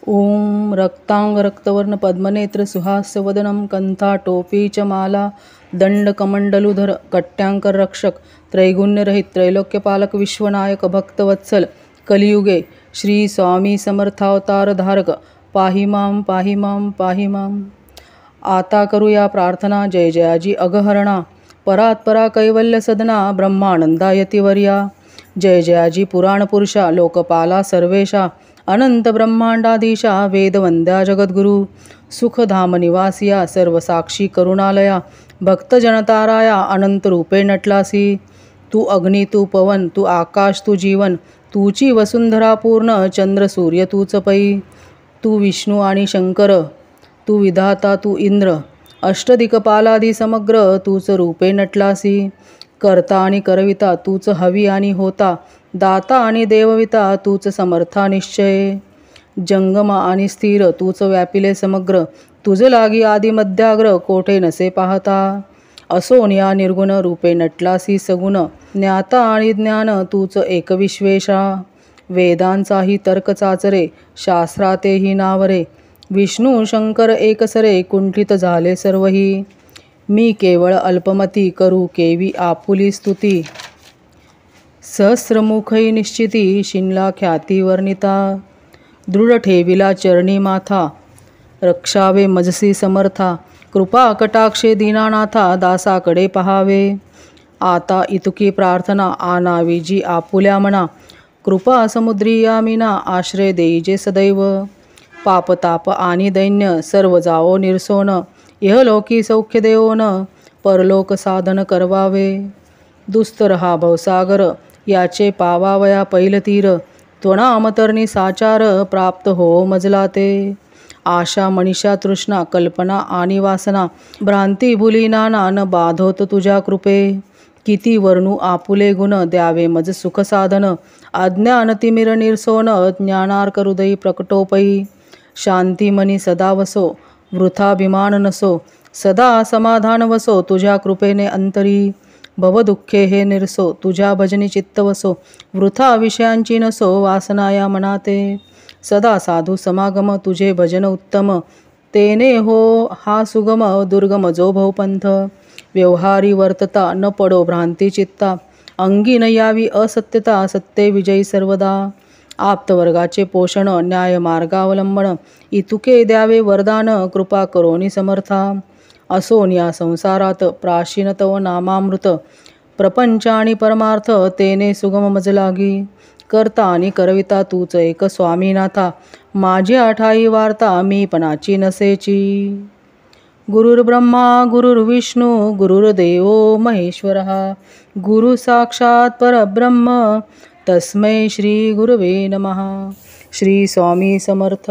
ओम रक्तांग रक्तवर्ण पद्मनेत्र सुहास्य वदनम कंठाटोपी च माला दंडकमंडलुधर कट्यांकर रक्षक त्रैगुण्यरहित त्रैलोक्यपालक विश्वनायक भक्तवत्सल कलियुगे श्री स्वामी समर्थावतार धारक पाहि मां पाहि मां पाहि मां. आता करूया प्रार्थना. जय जयाजी अगहरणा परात्परा कैवल्य सदना ब्रह्मानंदायतिवर्या. जय जयाजी पुराण पुरुषा लोकपाला सर्वेशा अनंत ब्रह्मांडाधीशा वेदवंद्या जगद्गुरु सुखधाम निवासिया सर्वसाक्षी करुणालया भक्तजनताराया अनंत रूपे नटलासी. तू अग्नी तू पवन तू आकाश तू जीवन तूची वसुंधरा पूर्ण चंद्र सूर्य तूच पै. तू विष्णू आणि शंकर तू विधाता तू इंद्र अष्टदिक्पालादी समग्र तूच रूपे नटलासी. करता आणि करविता तूच हवी आणि होता दाता आणि देवविता तूच समर्था निश्चय. जंगम आणि स्थिर तूच व्यापिले समग्र तुझ लागी आदि मध्याग्र कोठे नसे पाहता. असोनिया निर्गुण रूपे नटलासी सगुण ज्ञाता आणि ज्ञान तूच एकविश्वेशा. वेदांचाही तर्क चाचरे शास्त्रातेही नावरे विष्णू शंकर एकसरे कुंठित झाले सर्वही. मी केवळ अल्पमती करू केवी आपुली स्तुती सहस्रमुखई निश्चिती शिनला ख्याती वर्णिता. दृढ ठेविला चरणी माथा रक्षावे मजसी समर्था कृपा कटाक्षे दीनानाथा दासाकडे पहावे. आता इतुकी प्रार्थना आनावी जी आपुल्या मना कृपा समुद्री यामिना आश्रय देईजे सदैव. पापताप आणि दैन्य सर्व जावो निरसोन इहलोकी सौख्य देवोन परलोक साधन करवावे. दुस्तर हा भवसागर याचे पावावया पैलतीर त्वनामतर्णी साचार प्राप्त हो मजला ते. आशा मनीषा तृष्णा कल्पना आणि वासना भ्रांती भुली नाना न बाधोत तुझ्या कृपे. किती वर्णू आपुले गुण द्यावे मज सुख साधन अज्ञान तिमिर निरसोन ज्ञानार्क हृदयी प्रकटोपै. शांती मनी सदा वसो वृथाभिमान नसो सदा समाधान वसो तुझ्या कृपेने अंतरी. भवदुःखे हे निरसो तुझ्या भजनी चित्त वसो वृथा विषयांची नसो वासना या मनाते. सदा साधू समागम तुझे भजन उत्तम तेने हो हा सुगम दुर्गम जो भवपंथ. व्यवहारी वर्तता न पडो भ्रांती चित्ता अंगी न यावी असत्यता सत्ते विजयी सर्वदा. आप्तवर्गाचे पोषण न्याय मार्गावलंबन इतुके द्यावे वरदान कृपा करोनी समर्था. असोनिया संसारात प्राशीन तव नामामृत प्रपंच आणि परमार्थ तेने सुगम मज लागी. करता आणि करविता तूच एक स्वामीनाथा माझ्या ठाई वार्ता मी पणाची नसेची. गुरुर्ब्रह्मा गुरुर्विष्णू गुरुर्देवो महेश्वरः गुरु साक्षात परब्रह्म तस्मै श्री गुरवे नमः. श्री स्वामी समर्थ.